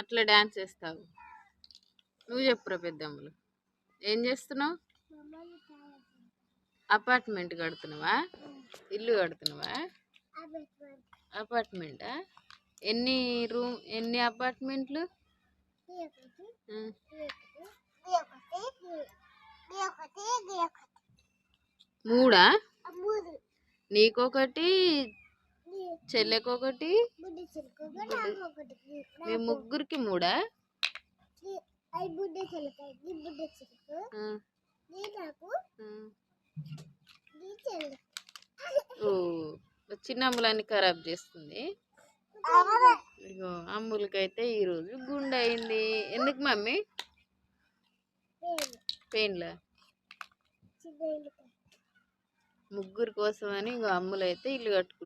అట్లా డాన్స్ వేస్తావు. నువ్వు చెప్పురా పెద్దమ్మలు. ఏం చేస్తున్నావు? అపార్ట్మెంట్ కడుతున్నావా? ఇల్లు కడుతున్నావా? అపార్ట్మెంటా? ఎన్ని అపార్ట్మెంట్లు? మూడా? నీకొకటి, చెల్లెకొకటి, మీ ముగ్గురికి మూడా? ఓ, చిన్న అమ్ములన్నీ ఖరాబ్ చేస్తుంది. ఇగో అమ్ములకైతే ఈరోజు గుండె అయింది. ఎందుకు మమ్మీ? పెయిన్లా? ముగ్గురు కోసం అని ఇగో అమ్ములైతే ఇల్లు కట్టుకుంటుంది.